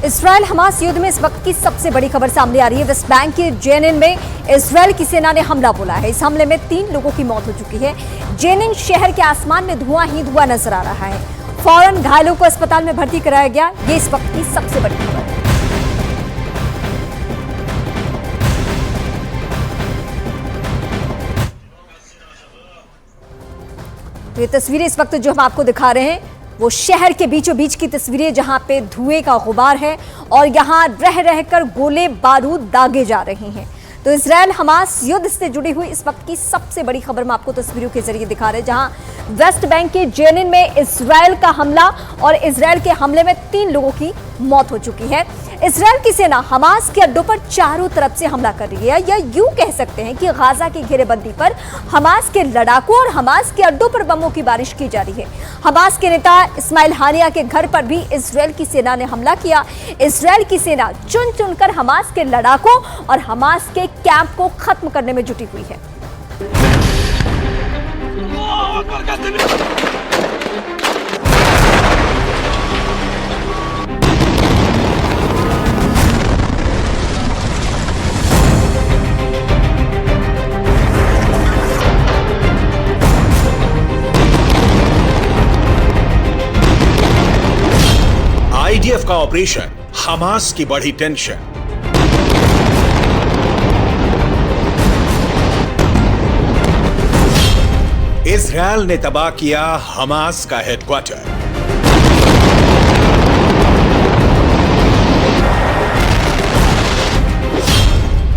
इस्राएल Hamas युद्ध में इस वक्त की सबसे बड़ी खबर सामने आ रही है। वेस्ट बैंक के जेनिन में इस्राएल की सेना ने हमला बोला है। इस हमले में 3 लोगों की मौत हो चुकी है। जेनिन शहर के आसमान में धुआं ही धुआं नजर आ रहा है। फौरन घायलों को अस्पताल में भर्ती कराया गया। ये इस वक्त की सबसे बड़ी खबर है। तो ये तस्वीरें इस वक्त जो हम आपको दिखा रहे हैं वो शहर के बीचों बीच की तस्वीरें, जहां पे धुएं का गुबार है और यहां रह रहकर गोले बारूद दागे जा रहे हैं। तो इजराइल हमास युद्ध से जुड़ी हुई इस वक्त की सबसे बड़ी खबर मैं आपको तस्वीरों के जरिए दिखा रहे हैं, जहां वेस्ट बैंक के जेनिन में इजराइल का हमला और इजराइल के हमले में 3 लोगों की मौत हो चुकी है। इजराइल की सेना हमास के अड्डों पर चारों तरफ से हमला कर रही है, या यूं कह सकते हैं कि गाजा की घेरेबंदी पर हमास के लड़ाकों और हमास के अड्डों पर बमों की बारिश की जा रही है। हमास के नेता इस्माइल हानिया के घर पर भी इजराइल की सेना ने हमला किया। इजराइल की सेना चुन चुनकर हमास के लड़ाकों और हमास के कैंप को खत्म करने में जुटी हुई है। आईडीएफ का ऑपरेशन, हमास की बढ़ी टेंशन। इजरायल ने तबाह किया हमास का हेडक्वार्टर।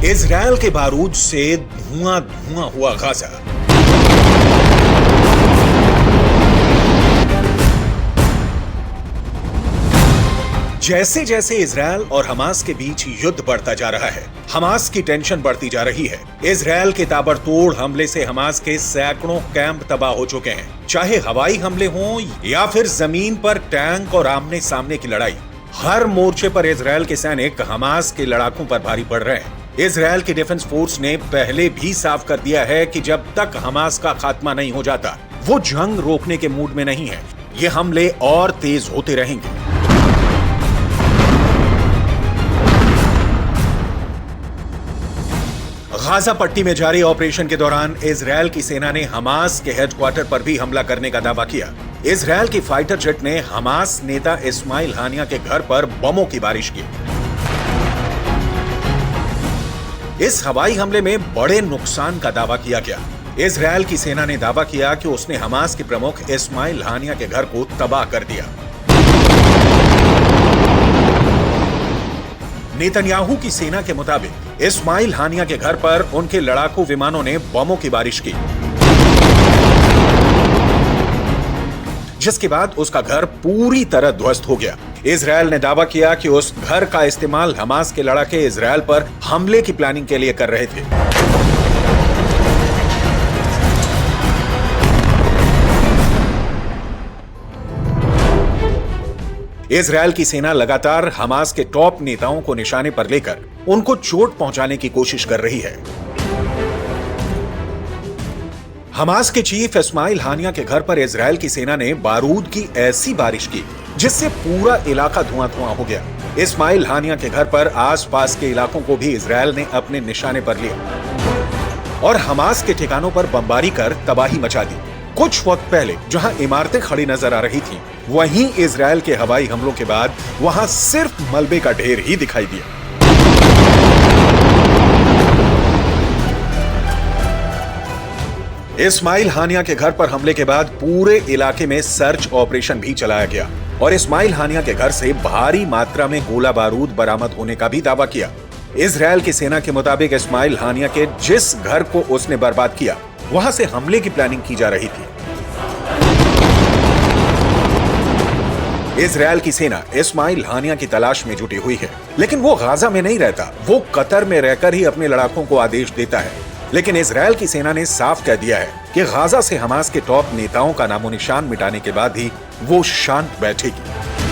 इजरायल के बारूद से धुआं धुआं हुआ गाजा। जैसे जैसे इजरायल और हमास के बीच युद्ध बढ़ता जा रहा है, हमास की टेंशन बढ़ती जा रही है। इजरायल के ताबड़तोड़ हमले से हमास के सैकड़ों कैंप तबाह हो चुके हैं। चाहे हवाई हमले हों या फिर जमीन पर टैंक और आमने सामने की लड़ाई, हर मोर्चे पर इजरायल के सैनिक हमास के लड़ाकों पर भारी पड़ रहे हैं। इजरायल की डिफेंस फोर्स ने पहले भी साफ कर दिया है कि जब तक हमास का खात्मा नहीं हो जाता, वो जंग रोकने के मूड में नहीं है। ये हमले और तेज होते रहेंगे। गाजा पट्टी में जारी ऑपरेशन के दौरान इजरायल की सेना ने हमास के हेडक्वार्टर पर भी हमला करने का दावा किया। इजरायल की फाइटर जेट ने हमास नेता इस्माइल हानिया के घर पर बमों की बारिश की। इस हवाई हमले में बड़े नुकसान का दावा किया गया। इजरायल की सेना ने दावा किया कि उसने हमास के प्रमुख इस्माइल हानिया के घर को तबाह कर दिया। नेतन्याहू की सेना के मुताबिक इस्माइल हानिया के घर पर उनके लड़ाकू विमानों ने बमों की बारिश की, जिसके बाद उसका घर पूरी तरह ध्वस्त हो गया। इजरायल ने दावा किया कि उस घर का इस्तेमाल हमास के लड़ाके इजरायल पर हमले की प्लानिंग के लिए कर रहे थे। इजरायल की सेना लगातार हमास के टॉप नेताओं को निशाने पर लेकर उनको चोट पहुंचाने की कोशिश कर रही है। हमास के चीफ इस्माइल हानिया के घर पर इजरायल की सेना ने बारूद की ऐसी बारिश की जिससे पूरा इलाका धुआं धुआं हो गया। इस्माइल हानिया के घर पर आसपास के इलाकों को भी इजरायल ने अपने निशाने पर लिया और हमास के ठिकानों पर बमबारी कर तबाही मचा दी। कुछ वक्त पहले जहां इमारतें खड़ी नजर आ रही थीं, वहीं इजरायल के हवाई हमलों के बाद वहां सिर्फ मलबे का ढेर ही दिखाई दिया। इस्माइल हानिया के घर पर हमले के बाद पूरे इलाके में सर्च ऑपरेशन भी चलाया गया और इस्माइल हानिया के घर से भारी मात्रा में गोला बारूद बरामद होने का भी दावा किया। इजरायल की सेना के मुताबिक इस्माइल हानिया के जिस घर को उसने बर्बाद किया, वहां से हमले की प्लानिंग की जा रही थी। इजरायल की सेना इस्माइल हानिया की तलाश में जुटी हुई है, लेकिन वो गाजा में नहीं रहता। वो कतर में रहकर ही अपने लड़ाकों को आदेश देता है। लेकिन इजरायल की सेना ने साफ कह दिया है कि गाजा से हमास के टॉप नेताओं का नामोनिशान मिटाने के बाद ही वो शांत बैठेगी।